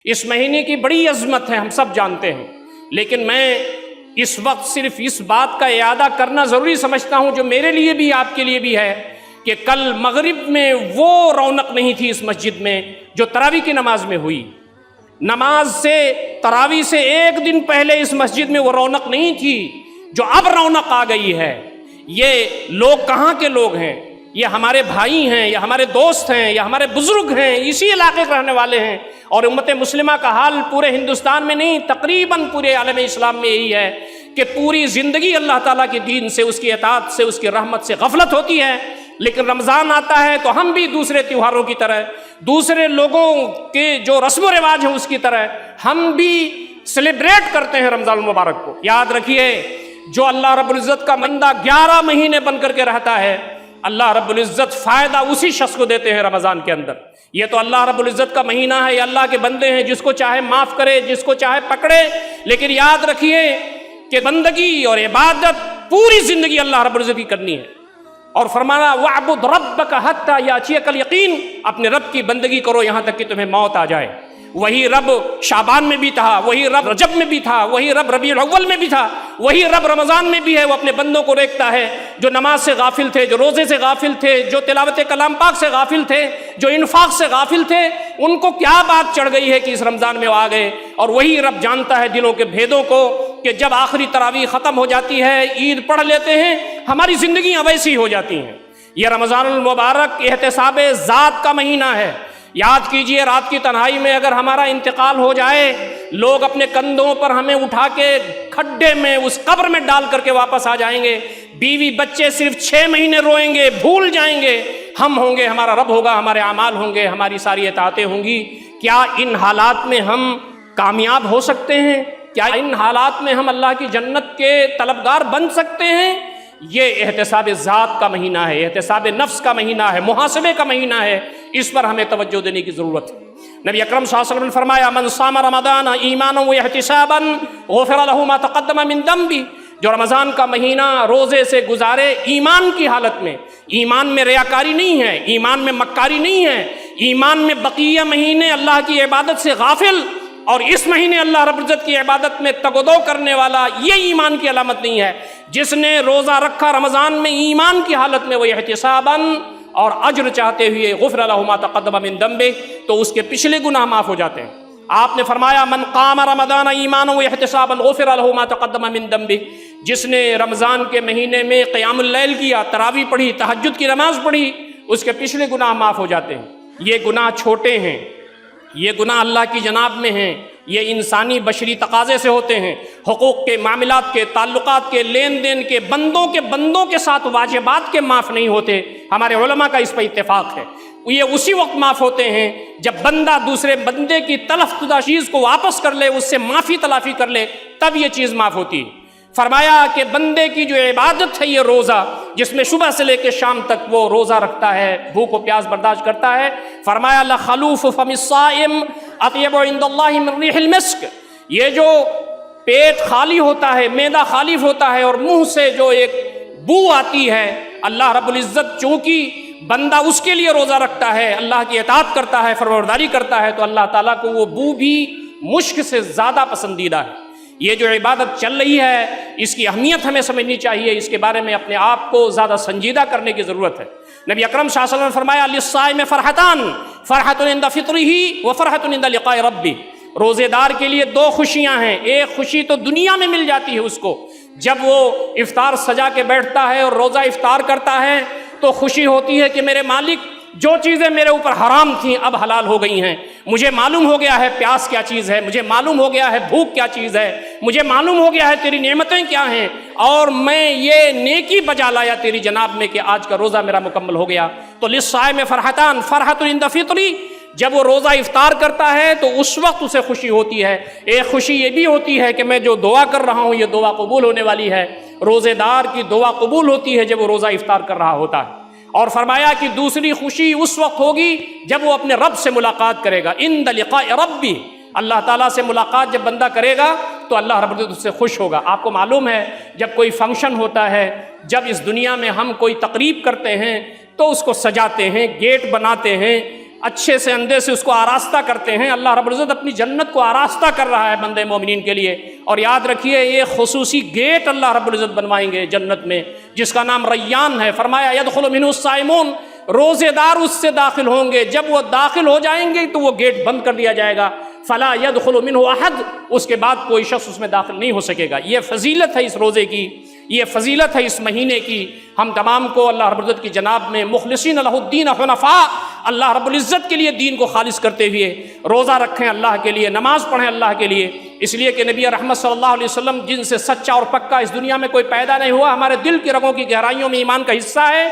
اس مہینے کی بڑی عظمت ہے، ہم سب جانتے ہیں، لیکن میں اس وقت صرف اس بات کا اعادہ کرنا ضروری سمجھتا ہوں جو میرے لیے بھی آپ کے لیے بھی ہے کہ کل مغرب میں وہ رونق نہیں تھی اس مسجد میں جو تراویح کی نماز میں ہوئی۔ نماز سے تراویح سے ایک دن پہلے اس مسجد میں وہ رونق نہیں تھی جو اب رونق آ گئی ہے۔ یہ لوگ کہاں کے لوگ ہیں؟ یہ ہمارے بھائی ہیں، یا ہمارے دوست ہیں، یا ہمارے بزرگ ہیں، اسی علاقے کے رہنے والے ہیں۔ اور امت مسلمہ کا حال پورے ہندوستان میں نہیں، تقریباً پورے عالم اسلام میں یہی ہے کہ پوری زندگی اللہ تعالیٰ کے دین سے، اس کی اطاعت سے، اس کی رحمت سے غفلت ہوتی ہے۔ لیکن رمضان آتا ہے تو ہم بھی دوسرے تیوہاروں کی طرح، دوسرے لوگوں کے جو رسم و رواج ہیں اس کی طرح ہم بھی سیلیبریٹ کرتے ہیں رمضان المبارک کو۔ یاد رکھیے، جو اللہ رب العزت کا بندہ 11 مہینے بن کر کے رہتا ہے، اللہ رب العزت فائدہ اسی شخص کو دیتے ہیں رمضان کے اندر۔ یہ تو اللہ رب العزت کا مہینہ ہے، یہ اللہ کے بندے ہیں، جس کو چاہے معاف کرے، جس کو چاہے پکڑے، لیکن یاد رکھیے کہ بندگی اور عبادت پوری زندگی اللہ رب العزت کی کرنی ہے۔ اور فرمانا وَاعْبُدْ رَبَّكَ حَتَّى يَأْتِيَكَ الْيَقِينُ، اپنے رب کی بندگی کرو یہاں تک کہ تمہیں موت آ جائے۔ وہی رب شعبان میں بھی تھا، وہی رب رجب میں بھی تھا، وہی رب ربیع الاول میں بھی تھا، وہی رب رمضان میں بھی ہے۔ وہ اپنے بندوں کو دیکھتا ہے جو نماز سے غافل تھے، جو روزے سے غافل تھے، جو تلاوت کلام پاک سے غافل تھے، جو انفاق سے غافل تھے، ان کو کیا بات چڑھ گئی ہے کہ اس رمضان میں وہ آ گئے۔ اور وہی رب جانتا ہے دلوں کے بھیدوں کو کہ جب آخری تراویح ختم ہو جاتی ہے، عید پڑھ لیتے ہیں، ہماری زندگیاں ویسی ہو جاتی ہیں۔ یہ رمضان المبارک احتساب ذات کا مہینہ ہے۔ یاد کیجئے، رات کی تنہائی میں اگر ہمارا انتقال ہو جائے، لوگ اپنے کندھوں پر ہمیں اٹھا کے کھڈے میں، اس قبر میں ڈال کر کے واپس آ جائیں گے۔ بیوی بچے صرف 6 مہینے روئیں گے، بھول جائیں گے۔ ہم ہوں گے، ہمارا رب ہوگا، ہمارے اعمال ہوں گے، ہماری ساری اطاعتیں ہوں گی۔ کیا ان حالات میں ہم کامیاب ہو سکتے ہیں؟ کیا ان حالات میں ہم اللہ کی جنت کے طلبگار بن سکتے ہیں؟ یہ احتساب ذات کا مہینہ ہے، احتساب نفس کا مہینہ ہے، محاسبے کا مہینہ ہے۔ اس پر ہمیں توجہ دینے کی ضرورت ہے۔ نبی اکرم صلی اللہ علیہ وسلم نے فرمایا من صام رمضان ایمانا واحتسابا غفر له ما تقدم من ذنبه، جو رمضان کا مہینہ روزے سے گزارے ایمان کی حالت میں، ایمان میں ریاکاری نہیں ہے، ایمان میں مکاری نہیں ہے، ایمان میں بقیہ مہینے اللہ کی عبادت سے غافل اور اس مہینے اللہ رب العزت کی عبادت میں تگ و دو کرنے والا، یہ ایمان کی علامت نہیں ہے۔ جس نے روزہ رکھا رمضان میں ایمان کی حالت میں، وہ احتساباً اور اجر چاہتے ہوئے، غفر له ما تقدم من ذنبه، تو اس کے پچھلے گناہ معاف ہو جاتے ہیں۔ آپ نے فرمایا من قام رمضان ایمانا واحتسابا غفر له ما تقدم من ذنبه، جس نے رمضان کے مہینے میں قیام اللیل کیا، تراویح پڑھی، تہجد کی نماز پڑھی، اس کے پچھلے گناہ معاف ہو جاتے ہیں۔ یہ گناہ چھوٹے ہیں، یہ گناہ اللہ کی جناب میں ہیں، یہ انسانی بشری تقاضے سے ہوتے ہیں، حقوق کے، معاملات کے، تعلقات کے، لین دین کے، بندوں کے ساتھ واجبات کے معاف نہیں ہوتے۔ ہمارے علماء کا اس پہ اتفاق ہے، یہ اسی وقت معاف ہوتے ہیں جب بندہ دوسرے بندے کی تلف شدہ چیز کو واپس کر لے، اس سے معافی تلافی کر لے، تب یہ چیز معاف ہوتی ہے۔ فرمایا کہ بندے کی جو عبادت ہے یہ روزہ، جس میں صبح سے لے کے شام تک وہ روزہ رکھتا ہے، بھوک و پیاس برداشت کرتا ہے، فرمایا لخلوف فم الصائم اطیب عند اللہ من ریح المسک، یہ جو پیٹ خالی ہوتا ہے، معدہ خالی ہوتا ہے اور منہ سے جو ایک بو آتی ہے، اللہ رب العزت چونکہ بندہ اس کے لیے روزہ رکھتا ہے، اللہ کی اطاعت کرتا ہے، فرمانبرداری کرتا ہے، تو اللہ تعالیٰ کو وہ بو بھی مشک سے زیادہ پسندیدہ ہے۔ یہ جو عبادت چل رہی ہے، اس کی اہمیت ہمیں سمجھنی چاہیے، اس کے بارے میں اپنے آپ کو زیادہ سنجیدہ کرنے کی ضرورت ہے۔ نبی اکرم صلی اللہ علیہ وسلم نے فرمایا للصائم فرحتان، فرحۃ عند فطرہ وفرحۃ عند لقاء ربہ، روزے دار کے لیے 2 خوشیاں ہیں۔ ایک خوشی تو دنیا میں مل جاتی ہے اس کو، جب وہ افطار سجا کے بیٹھتا ہے اور روزہ افطار کرتا ہے تو خوشی ہوتی ہے کہ میرے مالک جو چیزیں میرے اوپر حرام تھیں اب حلال ہو گئی ہیں، مجھے معلوم ہو گیا ہے پیاس کیا چیز ہے، مجھے معلوم ہو گیا ہے بھوک کیا چیز ہے، مجھے معلوم ہو گیا ہے تیری نعمتیں کیا ہیں، اور میں یہ نیکی بجا لایا تیری جناب میں کہ آج کا روزہ میرا مکمل ہو گیا۔ تو للصائم فرحتان، فرحۃ عند فطری، جب وہ روزہ افطار کرتا ہے تو اس وقت اسے خوشی ہوتی ہے۔ ایک خوشی یہ بھی ہوتی ہے کہ میں جو دعا کر رہا ہوں یہ دعا قبول ہونے والی ہے۔ روزے دار کی دعا قبول ہوتی ہے جب وہ روزہ افطار کر رہا ہوتا ہے۔ اور فرمایا کہ دوسری خوشی اس وقت ہوگی جب وہ اپنے رب سے ملاقات کرے گا، عند لقاء ربی، اللہ تعالیٰ سے ملاقات جب بندہ کرے گا تو اللہ رب العزت اس سے خوش ہوگا۔ آپ کو معلوم ہے جب کوئی فنکشن ہوتا ہے، جب اس دنیا میں ہم کوئی تقریب کرتے ہیں تو اس کو سجاتے ہیں، گیٹ بناتے ہیں، اچھے سے اندھے سے اس کو آراستہ کرتے ہیں، اللہ رب العزت اپنی جنت کو آراستہ کر رہا ہے بندے مومنین کے لیے۔ اور یاد رکھیے یہ خصوصی گیٹ اللہ رب العزت بنوائیں گے جنت میں جس کا نام ریان ہے۔ فرمایا یدخل منہ الصائمون، روزے دار اس سے داخل ہوں گے، جب وہ داخل ہو جائیں گے تو وہ گیٹ بند کر دیا جائے گا، فلا يدخل منہ احد، اس کے بعد کوئی شخص اس میں داخل نہیں ہو سکے گا۔ یہ فضیلت ہے اس روزے کی، یہ فضیلت ہے اس مہینے کی۔ ہم تمام کو اللہ رب العزت کی جناب میں مخلصین لہ الدین حنفاء، اللہ رب العزت کے لیے دین کو خالص کرتے ہوئے روزہ رکھیں اللہ کے لیے، نماز پڑھیں اللہ کے لیے، اس لیے کہ نبی رحمت صلی اللہ علیہ وسلم جن سے سچا اور پکا اس دنیا میں کوئی پیدا نہیں ہوا، ہمارے دل کی رگوں کی گہرائیوں میں ایمان کا حصہ ہے۔